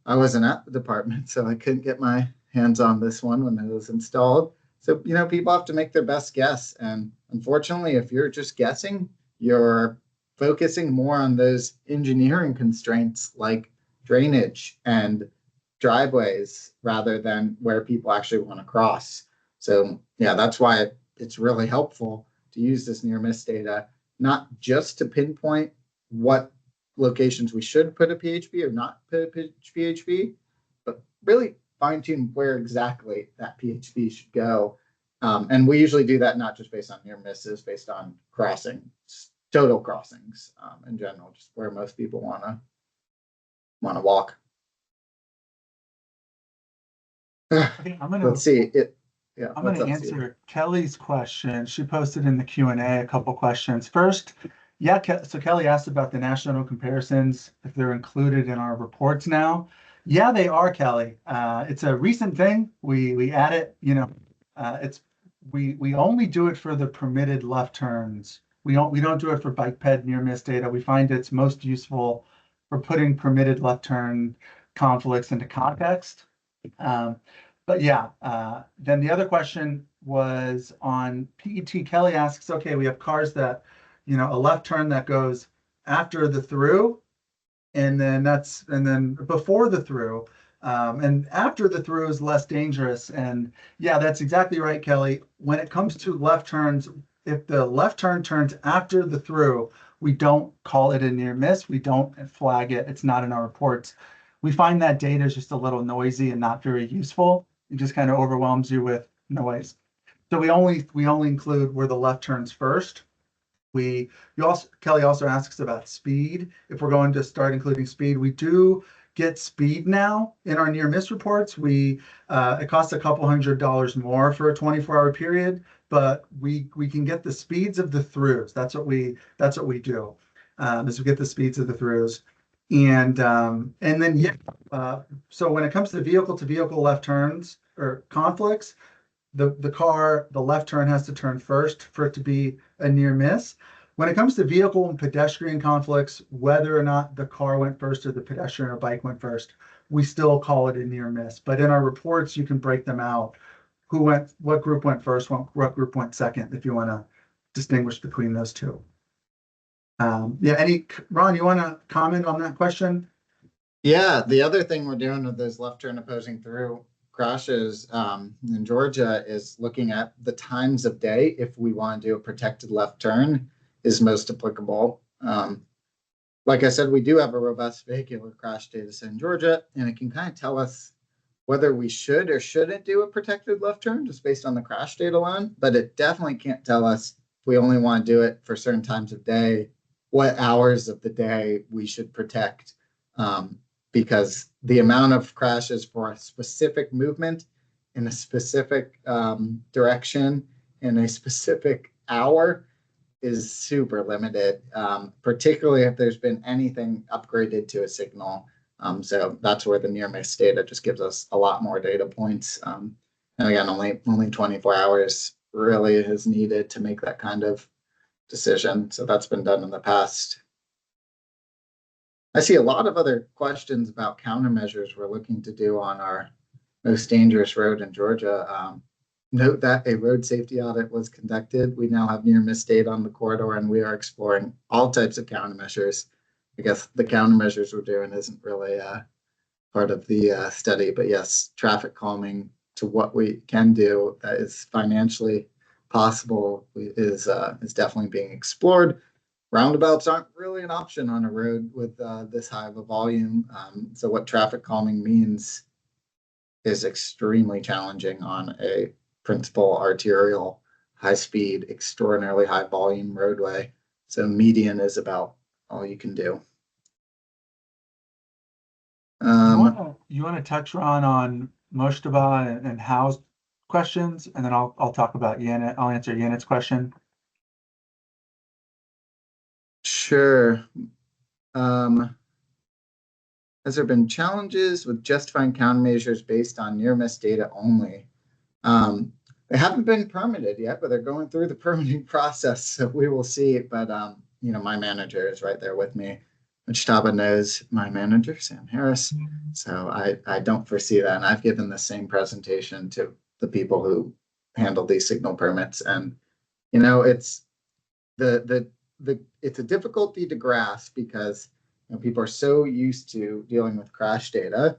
I wasn't at the department, so I couldn't get my hands on this one when it was installed. So, people have to make their best guess. And unfortunately, if you're just guessing, you're focusing more on those engineering constraints like drainage and driveways rather than where people actually want to cross. So yeah, that's why it's really helpful to use this near miss data, not just to pinpoint what locations we should put a PHB or not put a PHB, but really fine tune where exactly that PHB should go. And we usually do that not just based on near misses, based on crossings, total crossings in general, just where most people want to walk. Okay, Let's see it. Yeah, I'm going to answer Kelly's question. She posted in the Q&A a couple questions. First, so Kelly asked about the national comparisons, if they're included in our reports now. Yeah, they are, Kelly. It's a recent thing. We add it, we only do it for the permitted left turns. We don't do it for bike ped near miss data. We find it's most useful for putting permitted left turn conflicts into context. But yeah, then the other question was on PET. Kelly asks, okay, we have cars that, a left turn that goes after the through, and then before the through, and after the through is less dangerous. And yeah, that's exactly right, Kelly. When it comes to left turns, if the left turn turns after the through, we don't call it a near miss. We don't flag it. It's not in our reports. We find that data is just a little noisy and not very useful. It just kind of overwhelms you with noise. So we only include where the left turns first. Kelly also asks about speed. If we're going to start including speed, we do get speed now in our near miss reports. It costs a couple $100 more for a 24-hour period, but we can get the speeds of the throughs. That's what we do. Is we get the speeds of the throughs. And then so when it comes to vehicle left turns or conflicts, the left turn has to turn first for it to be a near miss. When it comes to vehicle and pedestrian conflicts, whether or not the car went first or the pedestrian or bike went first, we still call it a near miss. But in our reports, you can break them out. What group went first, what group went second, if you want to distinguish between those two. Ron, you want to comment on that question? Yeah, the other thing we're doing with those left turn opposing through crashes in Georgia is looking at the times of day if we want to do a protected left turn is most applicable. Like I said, we do have a robust vehicular crash data set in Georgia, and it can kind of tell us whether we should or shouldn't do a protected left turn just based on the crash data alone, but it definitely can't tell us if we only want to do it for certain times of day, what hours of the day we should protect, because the amount of crashes for a specific movement in a specific direction in a specific hour is super limited, particularly if there's been anything upgraded to a signal. So that's where the near miss data just gives us a lot more data points. And again, only 24 hours really is needed to make that kind of decision. So that's been done in the past. I see a lot of other questions about countermeasures we're looking to do on our most dangerous road in Georgia. Note that a road safety audit was conducted. We now have near miss data on the corridor, and we are exploring all types of countermeasures. I guess the countermeasures we're doing isn't really part of the study, but yes, traffic calming to what we can do that is financially possible is definitely being explored. Roundabouts aren't really an option on a road with this high of a volume. So what traffic calming means is extremely challenging on a principal arterial, high speed, extraordinarily high volume roadway. So median is about all you can do. You want to touch, Ron, on Moshtaba and Howe's questions, and then I'll talk about Yanit. I'll answer Yanit's question. Sure. Has there been challenges with justifying countermeasures based on near miss data only? They haven't been permitted yet, but they're going through the permitting process, so we will see. But my manager is right there with me. Moshtaba knows my manager, Sam Harris. So I don't foresee that. And I've given the same presentation to the people who handle these signal permits. And it's it's a difficulty to grasp because people are so used to dealing with crash data.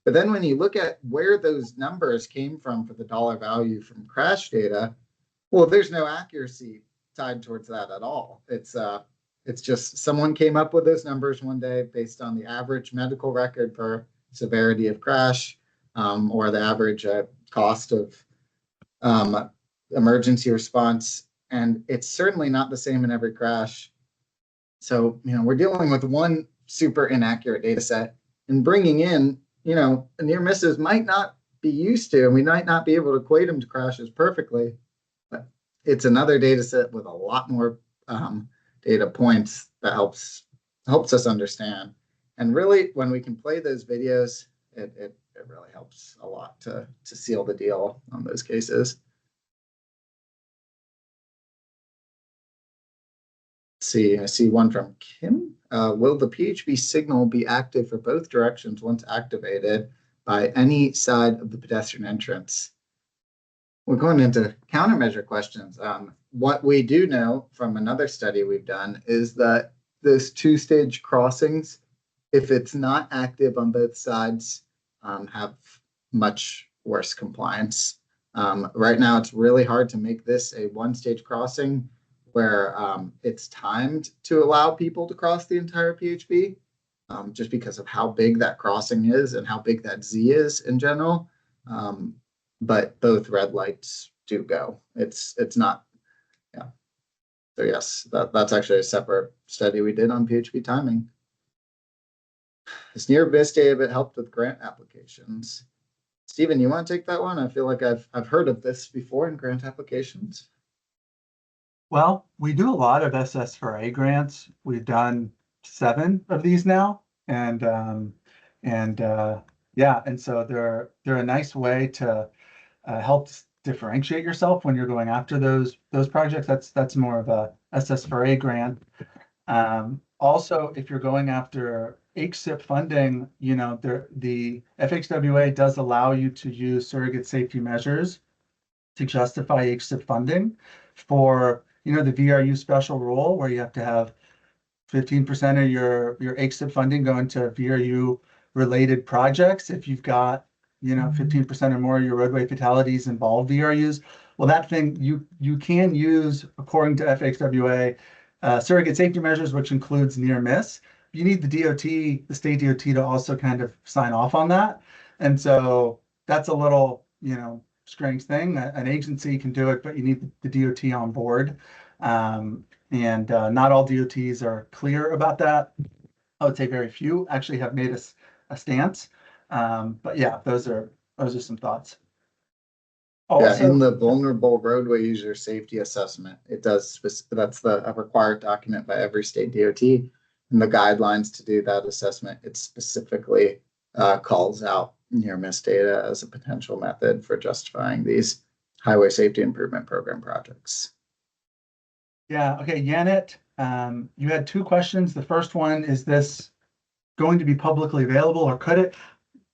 But then when you look at where those numbers came from for the dollar value from crash data, well, there's no accuracy tied towards that at all. It's just someone came up with those numbers one day based on the average medical record per severity of crash, or the average cost of emergency response. And it's certainly not the same in every crash. So, we're dealing with one super inaccurate data set, and bringing in, near misses might not be used to, and we might not be able to equate them to crashes perfectly, but it's another data set with a lot more data points that helps us understand. And really, when we can play those videos, it really helps a lot to seal the deal on those cases. See, I see one from Kim. Will the PHB signal be active for both directions once activated by any side of the pedestrian entrance? We're going into countermeasure questions. What we do know from another study we've done is that those two-stage crossings, if it's not active on both sides, have much worse compliance. Right now, it's really hard to make this a one-stage crossing where it's timed to allow people to cross the entire PHB, just because of how big that crossing is and how big that Z is in general. But both red lights do go. It's not, yeah. So yes, that's actually a separate study we did on PHB timing. This near miss data helped with grant applications. Steven, you want to take that one? I feel like I've heard of this before in grant applications. Well, we do a lot of SS4A grants. We've done 7 of these now, and so they're a nice way to help differentiate yourself when you're going after those projects. That's more of a SS4A grant. Also, if you're going after HSIP funding, the FHWA does allow you to use surrogate safety measures to justify HSIP funding for the VRU special rule, where you have to have 15% of your HSIP funding go into VRU related projects. If you've got 15% or more of your roadway fatalities involve VRUs, well, that thing you can use, according to FHWA, surrogate safety measures, which includes near miss. You need the DOT, the state DOT, to also kind of sign off on that. And so that's a little strange thing. An agency can do it, but you need the DOT on board. And not all DOTs are clear about that. I would say very few actually have made a stance. But yeah, those are some thoughts. Also, in the vulnerable roadway user safety assessment, it does, that's a required document by every state DOT. in the guidelines to do that assessment, it specifically calls out near miss data as a potential method for justifying these highway safety improvement program projects. Yeah, okay, Janet, you had two questions. The first one, is this going to be publicly available, or could it?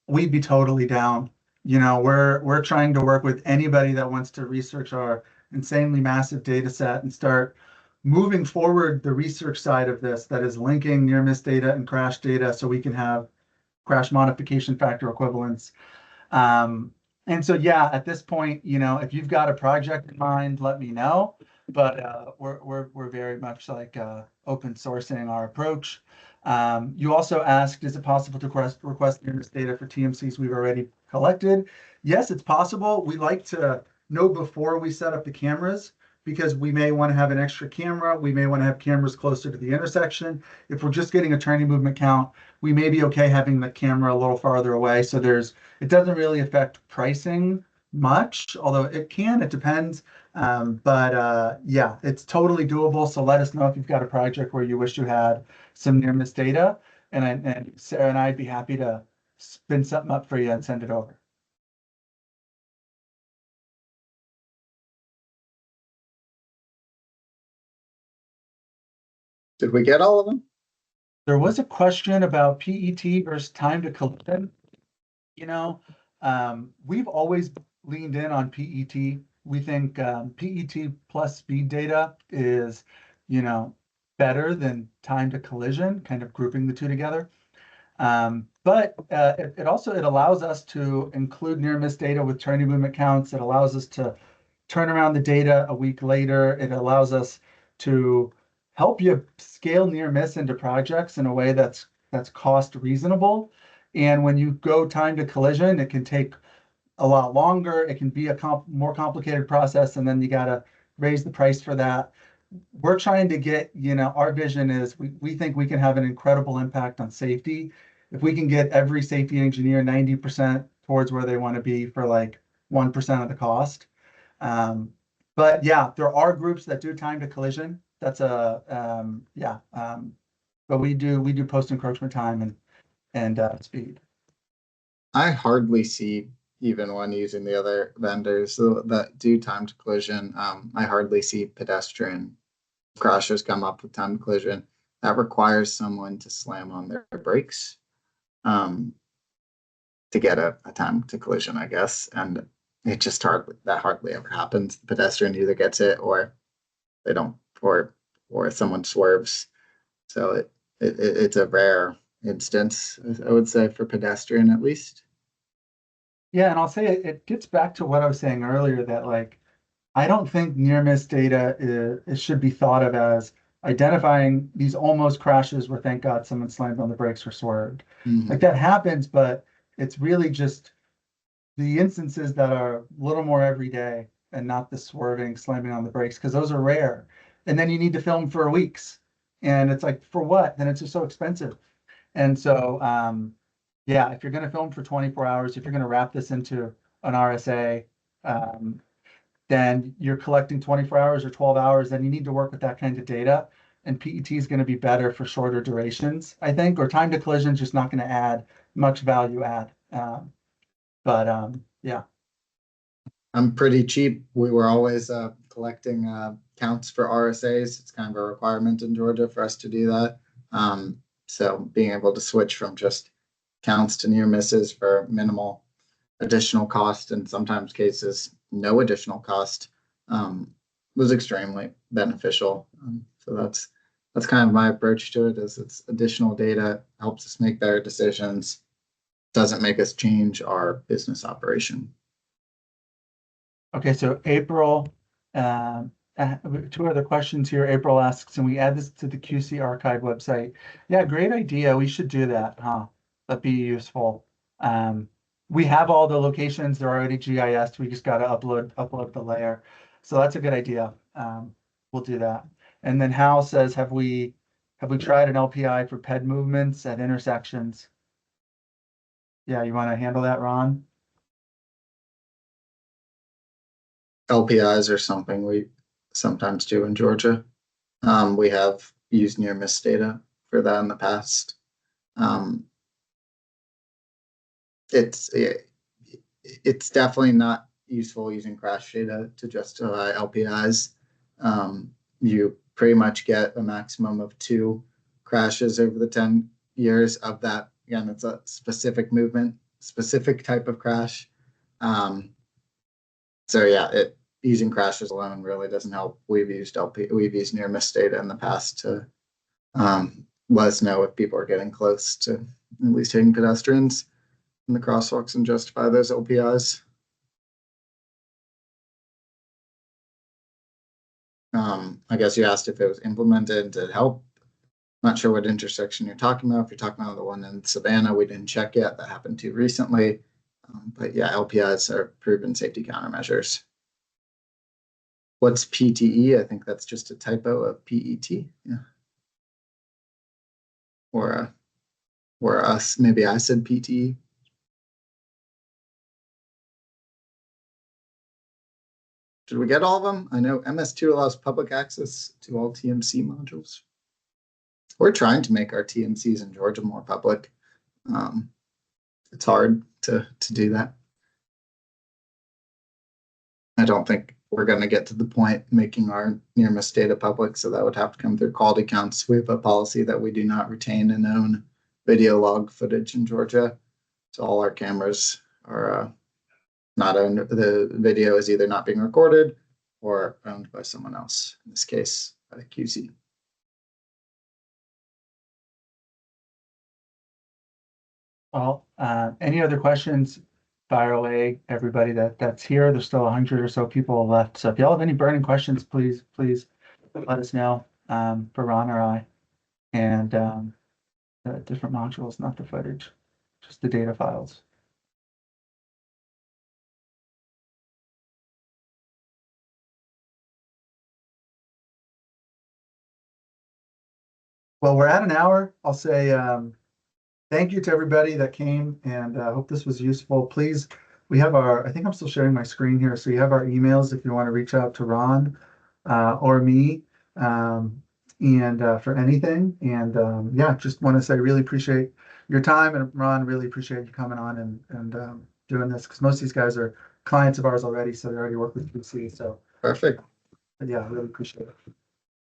We'd be totally down. You know, we're trying to work with anybody that wants to research our insanely massive data set and start moving forward the research side of this, that is linking near miss data and crash data so we can have crash modification factor equivalence. And so, yeah, at this point, you know, if you've got a project in mind, let me know. But we're very much like open sourcing our approach. You also asked, is it possible to request near miss data for TMCs we've already collected? Yes, it's possible. We like to know before we set up the cameras, because we may want to have an extra camera. We may want to have cameras closer to the intersection. If we're just getting a turning movement count, we may be okay having the camera a little farther away. So it doesn't really affect pricing much, although it can, it depends. Yeah, it's totally doable. So let us know if you've got a project where you wish you had some near miss data, and Sarah and I'd be happy to spin something up for you and send it over. Did we get all of them? There was a question about PET versus time to collision. You know, we've always leaned in on PET. We think PET plus speed data is, you know, better than time to collision, kind of grouping the two together. But it also, it allows us to include near miss data with turning movement counts. It allows us to turn around the data a week later. It allows us to help you scale near miss into projects in a way that's cost reasonable. And when you go time to collision, it can take a lot longer. It can be a more complicated process, and then you got to raise the price for that. We're trying to get, you know, our vision is we think we can have an incredible impact on safety if we can get every safety engineer 90% towards where they want to be for like 1% of the cost. But yeah, there are groups that do time to collision. That's but we do post encroachment time and speed. I hardly see even when using the other vendors that do time to collision. I hardly see pedestrian crashers come up with time to collision. That requires someone to slam on their brakes to get a time to collision, I guess. And it just hardly ever happens. The pedestrian either gets it or they don't, or someone swerves. So it's a rare instance, I would say, for pedestrian at least. Yeah, and I'll say it gets back to what I was saying earlier, that like I don't think near miss data it should be thought of as identifying these almost crashes where thank God someone slammed on the brakes or swerved. Mm-hmm. Like that happens, but it's really just the instances that are a little more everyday and not the swerving, slamming on the brakes, because those are rare. And then you need to film for weeks. And it's like, for what? Then it's just so expensive. And so, yeah, if you're going to film for 24 hours, if you're going to wrap this into an RSA, then you're collecting 24 hours or 12 hours, then you need to work with that kind of data. And PET is going to be better for shorter durations, I think, or time to collision is just not going to add much value add. Yeah. I'm pretty cheap. We were always collecting counts for RSAs. It's kind of a requirement in Georgia for us to do that. So being able to switch from just counts to near misses for minimal additional cost, and sometimes cases no additional cost, was extremely beneficial. So that's kind of my approach to it. Is it's additional data, helps us make better decisions, doesn't make us change our business operation. Okay, so April, two other questions here. April asks, can we add this to the QC archive website? Yeah, great idea. We should do that, huh? That'd be useful. We have all the locations. They're already GIS. We just got to upload the layer. So that's a good idea. We'll do that. And then Hal says, have we tried an LPI for PED movements at intersections? Yeah, you want to handle that, Ron? LPIs are something we sometimes do in Georgia. We have used near miss data for that in the past. It's definitely not useful using crash data to justify LPIs. You pretty much get a maximum of 2 crashes over the 10 years of that. Again, it's a specific movement, specific type of crash. So yeah, using crashes alone really doesn't help. We've used near miss data in the past to let us know if people are getting close to at least hitting pedestrians in the crosswalks and justify those LPIs. I guess you asked if it was implemented to help. Not sure what intersection you're talking about. If you're talking about the one in Savannah, we didn't check yet. That happened too recently. But yeah, LPIs are proven safety countermeasures. What's PTE? I think that's just a typo of PET. Yeah. Or us. Maybe I said PTE. Did we get all of them? I know MS2 allows public access to all TMC modules. We're trying to make our TMCs in Georgia more public. It's hard to do that. I don't think we're going to get to the point making our near miss data public, so that would have to come through quality counts. We have a policy that we do not retain and own video log footage in Georgia. So all our cameras are not owned. The video is either not being recorded or owned by someone else, in this case, by QC. Well, any other questions? Fire away, everybody that's here. There's still 100 or so people left. So if y'all have any burning questions, please let us know for Ron or I. And the different modules, not the footage, just the data files. Well, we're at an hour. I'll say thank you to everybody that came, and I hope this was useful. Please, we have I think I'm still sharing my screen here, so you have our emails if you want to reach out to Ron or me and for anything. And yeah, just want to say really appreciate your time, and Ron, really appreciate you coming on and doing this, because most of these guys are clients of ours already, so they already work with QC. So Perfect. yeah, I really appreciate it.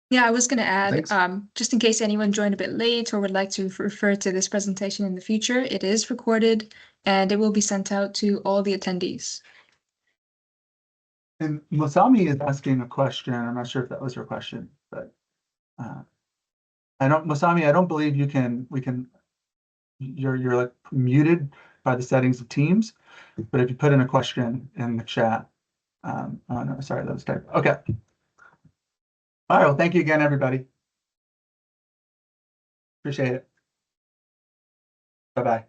Yeah, I was going to add, Thanks. just in case anyone joined a bit late or would like to refer to this presentation in the future, it is recorded and it will be sent out to all the attendees. And Masami is asking a question. I'm not sure if that was your question, but Masami, I don't believe you're like muted by the settings of Teams, but if you put in a question in the chat, oh no, sorry, that was type. Okay. All right, well, thank you again, everybody. Appreciate it. Bye-bye.